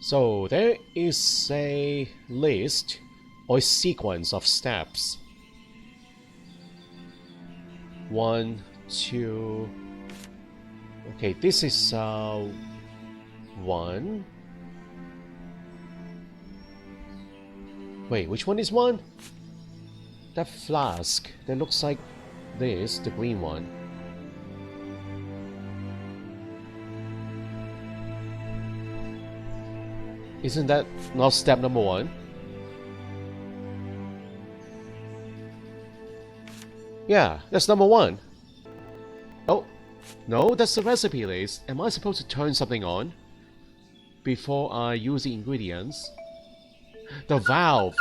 So there is a list or a sequence of steps. 1, 2. Okay, this is 1. Wait, which one is 1? That flask that looks like this, the green one. Isn't that not step number 1? Yeah, that's number 1. Oh, no, that's the recipe list. Am I supposed to turn something on before I use the ingredients? The valve.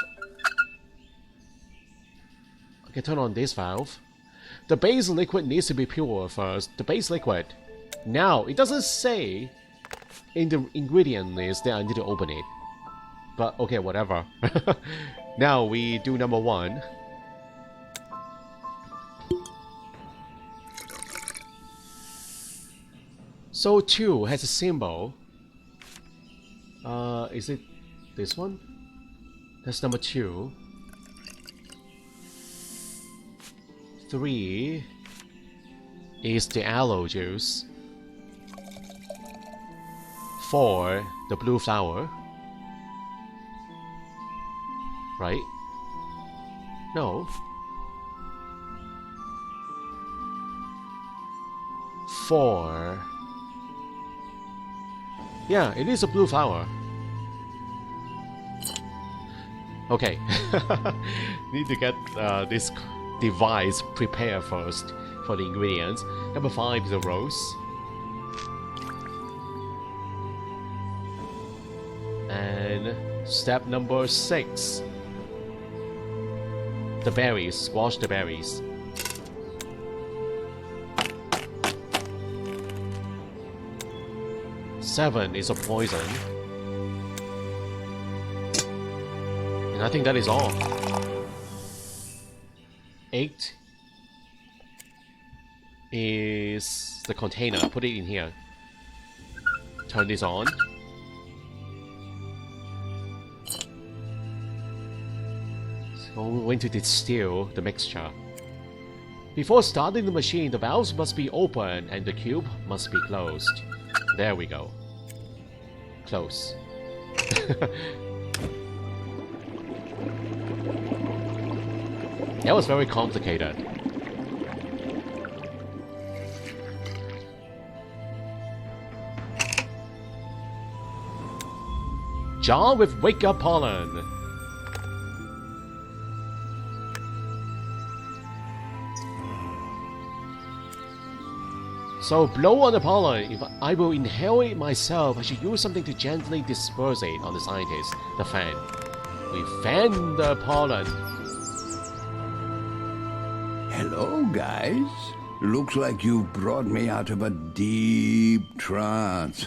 Okay, turn on this valve. The base liquid needs to be pure first. The base liquid. Now, it doesn't say in the ingredient list that I need to open it. But okay, whatever. Now we do number 1. So 2 has a symbol. Is it this one? That's number 2. 3 is the aloe juice. 4, the blue flower. Right? No. 4. Yeah, it is a blue flower. Okay. Need to get this device prepared first for the ingredients. Number 5 is a rose. And step number 6. The berries. Wash the berries. Seven is a poison. And I think that is all. 8 is the container. Put it in here. Turn this on. So we're going to distill the mixture. Before starting the machine, the valves must be open and the cube must be closed. There we go. Close. That was very complicated. Jar with wake-up pollen. So blow on the pollen. If I will inhale it myself, I should use something to gently disperse it on the scientist. The fan. We fan the pollen. Hello, guys. Looks like you brought me out of a deep trance.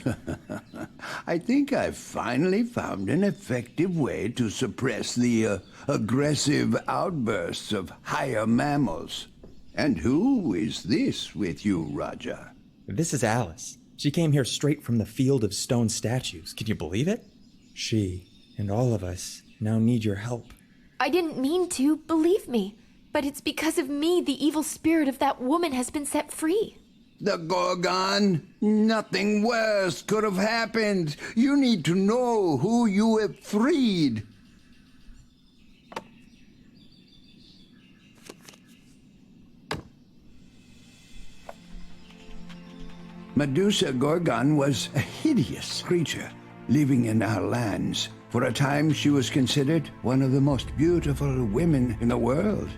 I think I've finally found an effective way to suppress the aggressive outbursts of higher mammals. And who is this with you, Roger? This is Alice. She came here straight from the field of stone statues. Can you believe it? She and all of us now need your help. I didn't mean to, believe me. But it's because of me the evil spirit of that woman has been set free. The Gorgon? Nothing worse could have happened. You need to know who you have freed. Medusa Gorgon was a hideous creature living in our lands. For a time she was considered one of the most beautiful women in the world,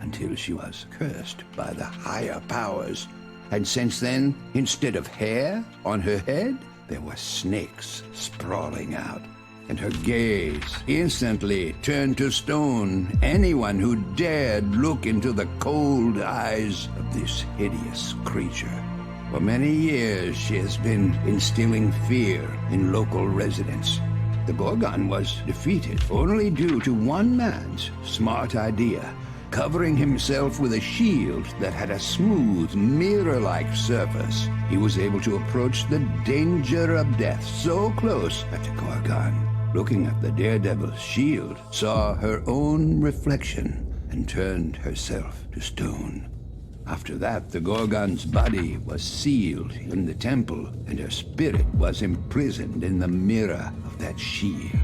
until she was cursed by the higher powers. And since then, instead of hair on her head, there were snakes sprawling out. And her gaze instantly turned to stone anyone who dared look into the cold eyes of this hideous creature. For many years, she has been instilling fear in local residents. The Gorgon was defeated only due to one man's smart idea. Covering himself with a shield that had a smooth, mirror-like surface, he was able to approach the danger of death so close that the Gorgon, looking at the daredevil's shield, saw her own reflection and turned herself to stone. After that, the Gorgon's body was sealed in the temple, and her spirit was imprisoned in the mirror of that shield.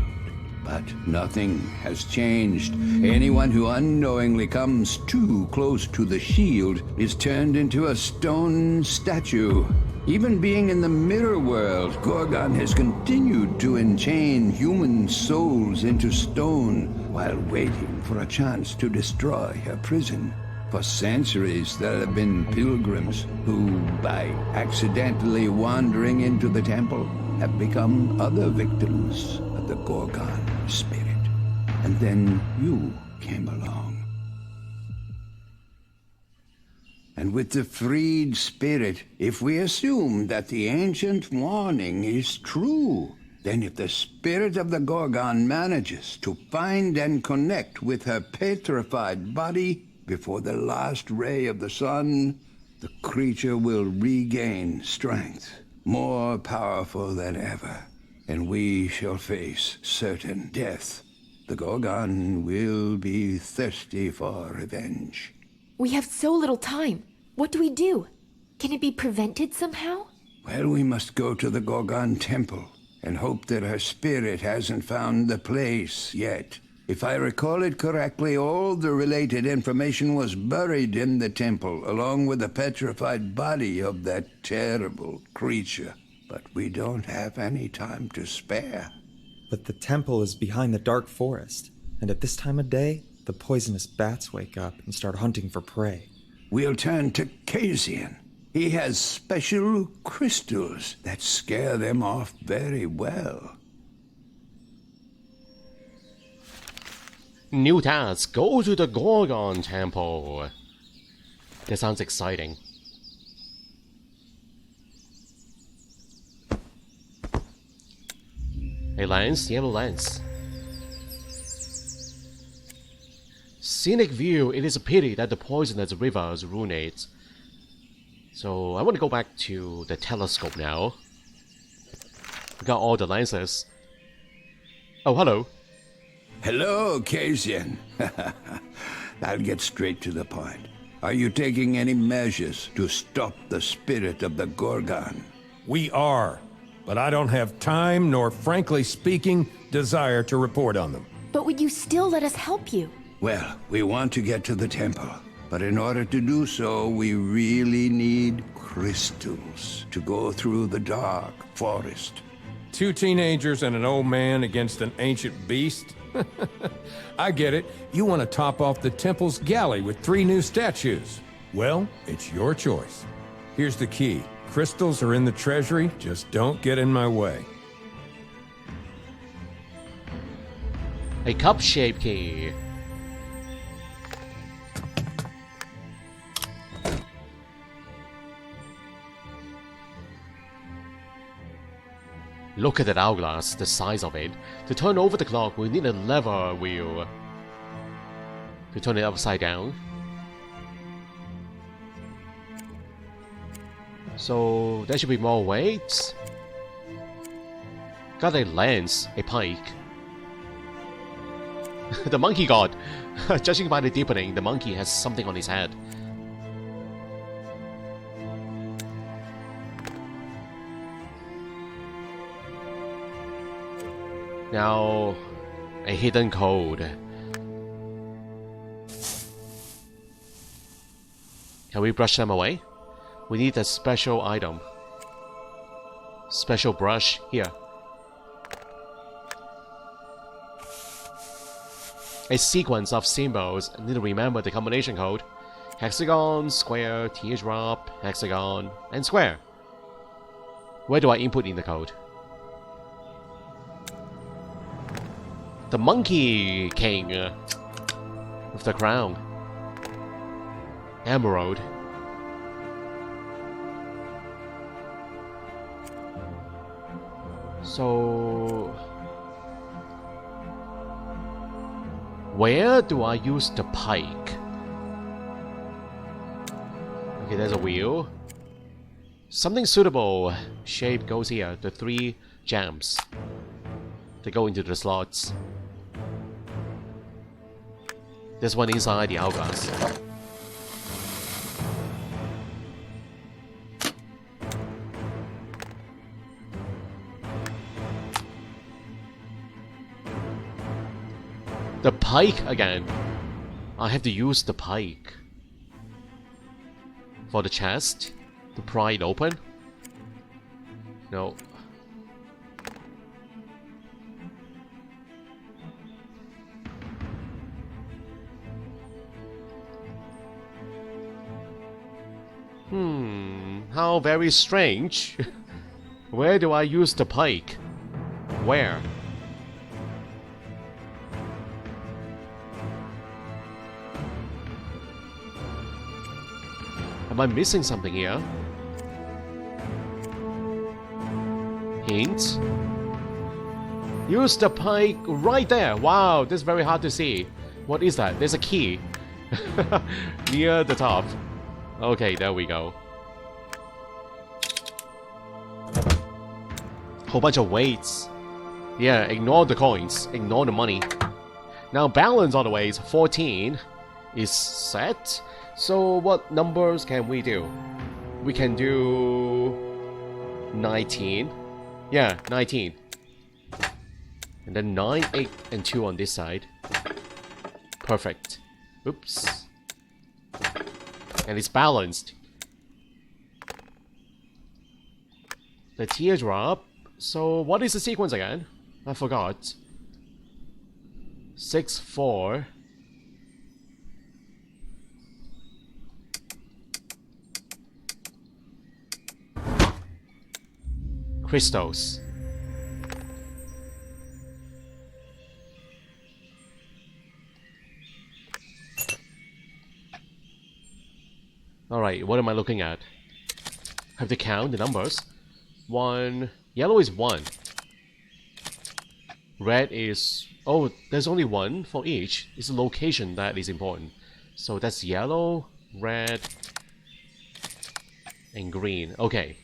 But nothing has changed. Anyone who unknowingly comes too close to the shield is turned into a stone statue. Even being in the mirror world, Gorgon has continued to enchain human souls into stone while waiting for a chance to destroy her prison. For centuries, there have been pilgrims who, by accidentally wandering into the temple, have become other victims of the Gorgon spirit. And then you came along. And with the freed spirit, if we assume that the ancient warning is true, then if the spirit of the Gorgon manages to find and connect with her petrified body before the last ray of the sun, the creature will regain strength, more powerful than ever, and we shall face certain death. The Gorgon will be thirsty for revenge. We have so little time. What do we do? Can it be prevented somehow? Well, we must go to the Gorgon temple and hope that her spirit hasn't found the place yet. If I recall it correctly, all the related information was buried in the temple, along with the petrified body of that terrible creature. But we don't have any time to spare. But the temple is behind the dark forest, and at this time of day, the poisonous bats wake up and start hunting for prey. We'll turn to Casian. He has special crystals that scare them off very well. New task, go to the Gorgon Temple. That sounds exciting. A lens? You have a lens. Scenic view, it is a pity that the poisonous rivers ruin it. So I want to go back to the telescope now. We got all the lenses. Oh, hello. Hello, Casian. I'll get straight to the point. Are you taking any measures to stop the spirit of the Gorgon? We are, but I don't have time nor, frankly speaking, desire to report on them. But would you still let us help you? Well, we want to get to the temple, but in order to do so, we really need crystals to go through the dark forest. 2 teenagers and an old man against an ancient beast? I get it. You want to top off the temple's galley with 3 new statues. Well, it's your choice. Here's the key. Crystals are in the treasury, just don't get in my way. A cup-shaped key. Look at that hourglass, the size of it. To turn over the clock, we need a lever wheel. To turn it upside down. So, there should be more weights. Got a lens, a pike. The monkey god! Judging by the deepening, the monkey has something on his head. Now, a hidden code. Can we brush them away? We need a special item. Special brush here. A sequence of symbols. I need to remember the combination code. Hexagon, square, teardrop, hexagon, and square. Where do I input in the code? The Monkey King with the crown. Emerald. So, where do I use the pike? Okay, there's a wheel. Something suitable shape goes here. The 3 gems. They go into the slots. There's one inside the hourglass. The pike again. I have to use the pike for the chest to pry it open. No. How very strange. Where do I use the pike? Where? Am I missing something here? Hint? Use the pike right there. Wow, this is very hard to see. What is that? There's a key. Near the top. Okay, there we go. Whole bunch of weights. Yeah, ignore the coins. Ignore the money. Now balance all the ways. 14 is set. So what numbers can we do? We can do 19. Yeah, 19. And then 9, 8, and 2 on this side. Perfect. Oops. And it's balanced. The teardrop. So what is the sequence again? I forgot. 6, 4. Crystals. Alright, what am I looking at? Have to count the numbers. 1. Yellow is 1. Red is... Oh, there's only 1 for each. It's the location that is important. So that's yellow, red, and green. Okay.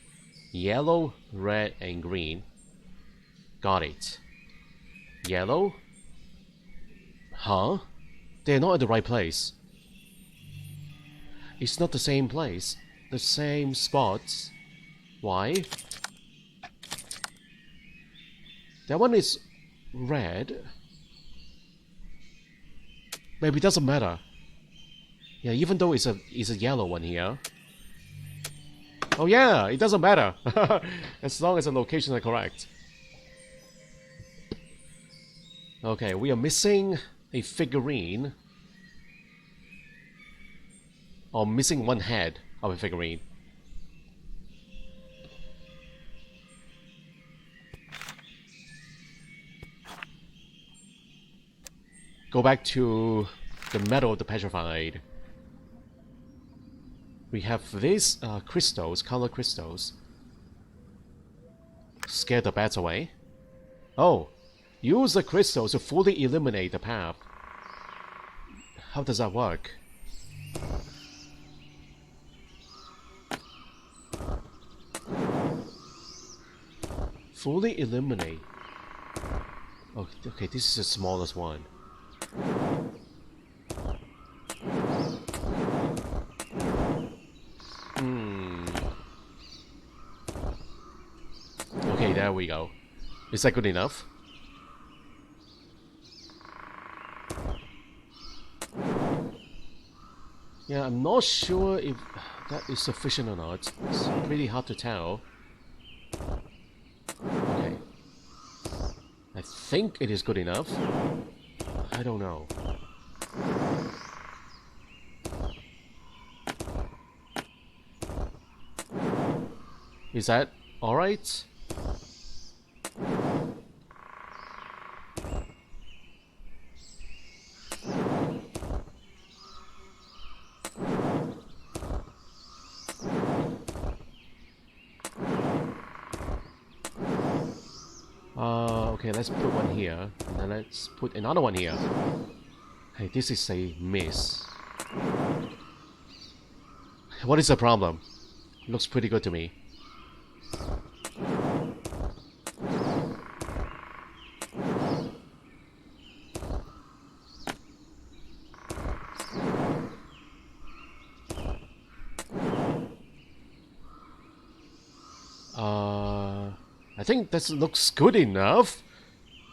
Yellow, red, and green. Got it. Yellow? Huh? They're not at the right place. It's not the same place. The same spots. Why? That one is red. Maybe it doesn't matter. Yeah, even though it's a yellow one here. Oh yeah, it doesn't matter. As long as the locations are correct. Okay, we are missing a figurine. Or missing one head of a figurine. Go back to the metal of the petrified. We have these crystals, color crystals. Scare the bats away. Oh, use the crystals to fully eliminate the path. How does that work? Fully eliminate. Oh, okay, this is the smallest one. Okay, there we go. Is that good enough? Yeah, I'm not sure if that is sufficient or not. It's pretty hard to tell. Okay. I think it is good enough. I don't know. Is that alright? Okay, let's put one here, and then let's put another one here. Hey, this is a miss. What is the problem? Looks pretty good to me. I think this looks good enough,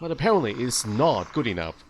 but apparently it's not good enough.